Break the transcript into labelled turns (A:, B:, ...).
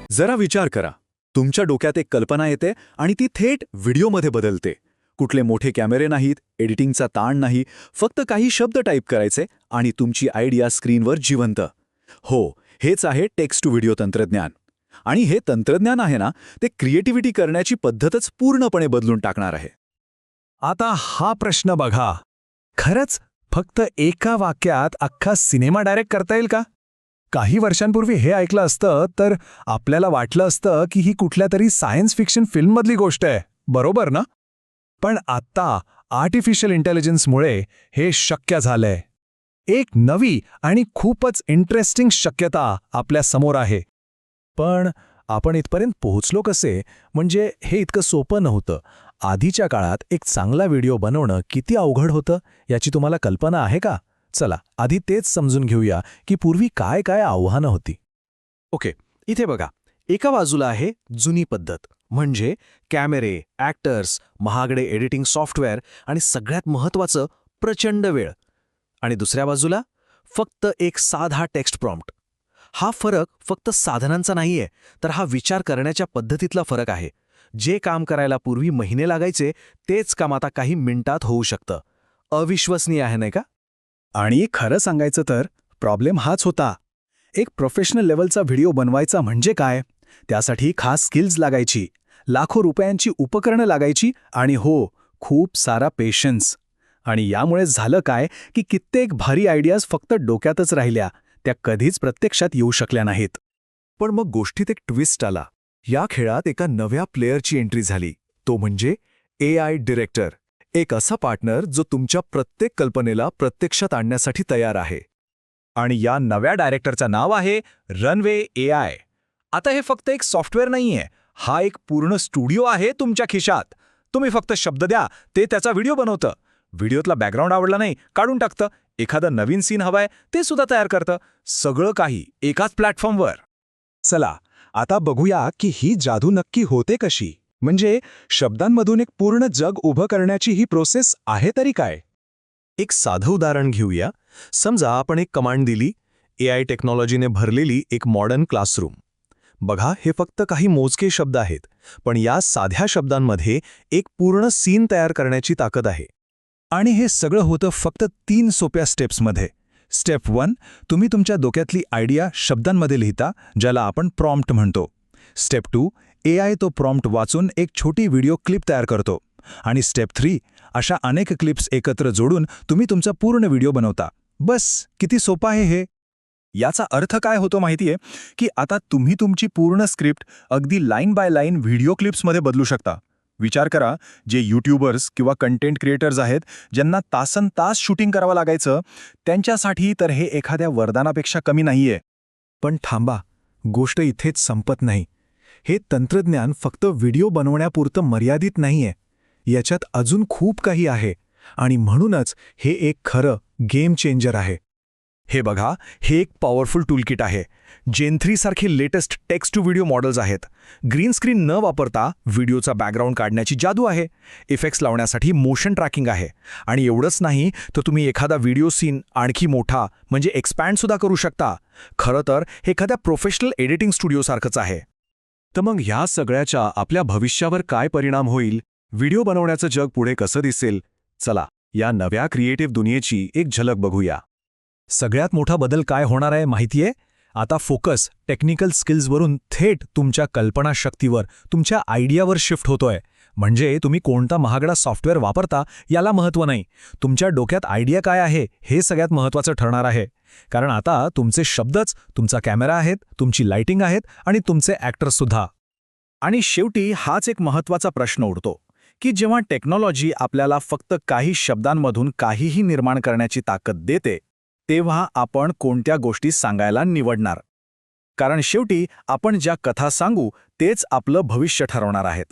A: जरा विचार करा, तुमच्या डोक्यात एक कल्पना येते आणि ती थेट व्हिडिओमध्ये बदलते. कुठले मोठे कॅमेरे नाहीत, एडिटिंगचा ताण नाही, फक्त काही शब्द टाईप करायचे आणि तुमची आयडिया स्क्रीनवर जिवंत. हो, हेच आहे टेक्स्ट टू व्हिडिओ तंत्रज्ञान. आणि हे तंत्रज्ञान आहे ना, ते क्रिएटिव्हिटी करण्याची पद्धतच पूर्णपणे बदलून टाकणार आहे.
B: आता हा प्रश्न बघा, खरंच फक्त एका वाक्यात अख्खा सिनेमा डायरेक्ट करता येईल का? काही वर्षांपूर्वी हे ऐकलं असतं तर आपल्याला वाटलं असतं की ही कुठल्या तरी सायन्स फिक्शन फिल्ममधली गोष्ट आहे, बरोबर ना? पण आता आर्टिफिशियल इंटेलिजन्समुळे हे शक्य झालंय. एक नवी आणि खूपच इंटरेस्टिंग शक्यता आपल्या समोर आहे. पण आपण इथपर्यंत पोहोचलो कसे? म्हणजे हे इतकं सोपं नव्हतं. आधीच्या काळात एक चांगला व्हिडिओ बनवणं किती अवघड होतं याची तुम्हाला कल्पना आहे का? चला आधी तेच समजून घेऊया की पूर्वी काय काय आव्हानं होती.
C: ओके, इथे बघा. एका बाजूला आहे जुनी पद्धत, म्हणजे कॅमेरे, ॲक्टर्स, महागडे एडिटिंग सॉफ्टवेअर आणि सगळ्यात महत्त्वाचं प्रचंड वेळ. आणि दुसऱ्या बाजूला फक्त एक साधा टेक्स्ट प्रॉम्प्ट. हा फरक फक्त साधनांचा नाहीये, तर हा विचार करण्याच्या पद्धतीतला फरक आहे. जे काम करायला पूर्वी महिने लागायचे तेच काम आता काही मिनिटात होऊ शकतं. अविश्वसनीय आहे नाही का?
B: आणि खरं सांगायचं तर प्रॉब्लेम हाच होता. एक प्रोफेशनल लेवलचा व्हिडिओ बनवायचा म्हणजे काय? त्यासाठी खास स्किल्स लागायची, लाखो रुपयांची उपकरणं लागायची आणि हो, खूप सारा पेशन्स. आणि यामुळे झालं काय की कित्येक भारी आयडियाज फक्त डोक्यातच राहिल्या, त्या कधीच प्रत्यक्षात येऊ शकल्या नाहीत.
A: पण मग गोष्टीत एक ट्विस्ट आला. या खेळात एका नव्या प्लेयरची एंट्री झाली, तो म्हणजे AI डिरेक्टर. एक असा पार्टनर जो तुमच्या प्रत्येक कल्पनेला प्रत्यक्षात आणण्यासाठी तयार आहे.
B: आणि या नव्या डायरेक्टरचं नाव आहे रनवे AI. आता हे फक्त एक सॉफ्टवेअर नाहीये, हा एक पूर्ण स्टुडिओ आहे तुमच्या खिशात. तुम्ही फक्त शब्द द्या, ते त्याचा व्हिडिओ बनवतं. व्हिडिओतला बॅकग्राऊंड आवडला नाही, काढून टाकतं. एखादा नवीन सीन हवाय, ते सुद्धा तयार करतं. सगळं काही एकाच प्लॅटफॉर्मवर. चला आता बघूया की ही जादू नक्की होते कशी. म्हणजे शब्दांमधून एक पूर्ण जग उभं करण्याची ही प्रोसेस आहे तरी काय?
C: एक साधं उदाहरण घेऊया. समजा आपण एक कमांड दिली, AI टेक्नॉलॉजीने भरलेली एक मॉडर्न क्लासरूम. बघा, हे फक्त काही मोजके शब्द आहेत, पण या साध्या शब्दांमध्ये एक पूर्ण सीन तयार करण्याची ताकद आहे.
B: आणि हे सगळं होतं फक्त 3 सोप्या स्टेप्समध्ये. स्टेप 1, तुम्ही तुमच्या डोक्यातली आयडिया शब्दांमध्ये लिहिता, ज्याला आपण प्रॉम्प्ट म्हणतो. स्टेप 2, AI तो प्रॉम्प्ट वाचून एक छोटी व्हिडिओ क्लिप तयार करतो. आणि स्टेप 3, अशा अनेक क्लिप्स एकत्र जोडून तुम्ही तुमचा पूर्ण व्हिडिओ बनवता. बस, किती सोपं आहे हे. याचा अर्थ काय होतो माहितीये की आता तुम्ही तुमची पूर्ण स्क्रिप्ट अगदी लाईन बाय लाईन व्हिडिओ क्लिप्समध्ये बदलू शकता. विचार करा, जे यूट्यूबर्स किंवा कंटेंट क्रिएटर्स आहेत, ज्यांना तासनतास शूटिंग करावं लागायचं, त्यांच्यासाठी तर हे एखाद्या वरदानापेक्षा कमी नाहीये. पण थांबा, गोष्ट इथेच संपत नाही. हे तंत्रज्ञान फक्त व्हिडिओ बनवण्यापुरतं मर्यादित नाहीये. याच्यात अजून खूप काही आहे आणि म्हणूनच हे एक खरं गेम चेंजर आहे. हे बघा, हे एक पॉवरफुल टूलकिट आहे. जेन 3 सारखे latest text to video models आहेत. ग्रीन स्क्रीन न वापरता व्हिडिओचा बॅकग्राऊंड काढण्याची जादू आहे. इफेक्ट्स लावण्यासाठी मोशन ट्रॅकिंग आहे. आणि एवढंच नाही, तर तुम्ही एखादा व्हिडिओ सीन आणखी मोठा म्हणजे एक्सपॅन्ड सुद्धा करू शकता. खरं तर हे एखाद्या प्रोफेशनल एडिटिंग स्टुडिओसारखंच आहे.
A: तर मग ह्या सगळ्याचा आपल्या भविष्यावर काय परिणाम होईल? व्हिडिओ बनवण्याचं जग पुढे कसं दिसेल? चला, या नव्या क्रिएटिव्ह दुनियेची एक झलक बघूया.
B: सगळ्यात मोठा बदल काय होणार आहे माहितीये? आता फोकस टेक्निकल स्किल्सवरून थेट तुमच्या कल्पनाशक्तीवर, तुमच्या आयडियावर शिफ्ट होतोय. म्हणजे तुम्ही कोणता महागडा सॉफ्टवेअर वापरता याला महत्त्व नाही. तुमच्या डोक्यात आयडिया काय आहे हे सगळ्यात महत्त्वाचं ठरणार आहे. कारण आता तुमचे शब्दच तुमचा कॅमेरा आहेत, तुमची लाइटिंग आहेत आणि तुमचे ॲक्टर्ससुद्धा.
A: आणि शेवटी हाच एक महत्त्वाचा प्रश्न उरतो की जेव्हा टेक्नॉलॉजी आपल्याला फक्त काही शब्दांमधून काहीही निर्माण करण्याची ताकद देते, तेव्हा आपण कोणत्या गोष्टी सांगायला निवडणार? कारण शेवटी आपण ज्या कथा सांगू तेच आपलं भविष्य ठरवणार आहेत.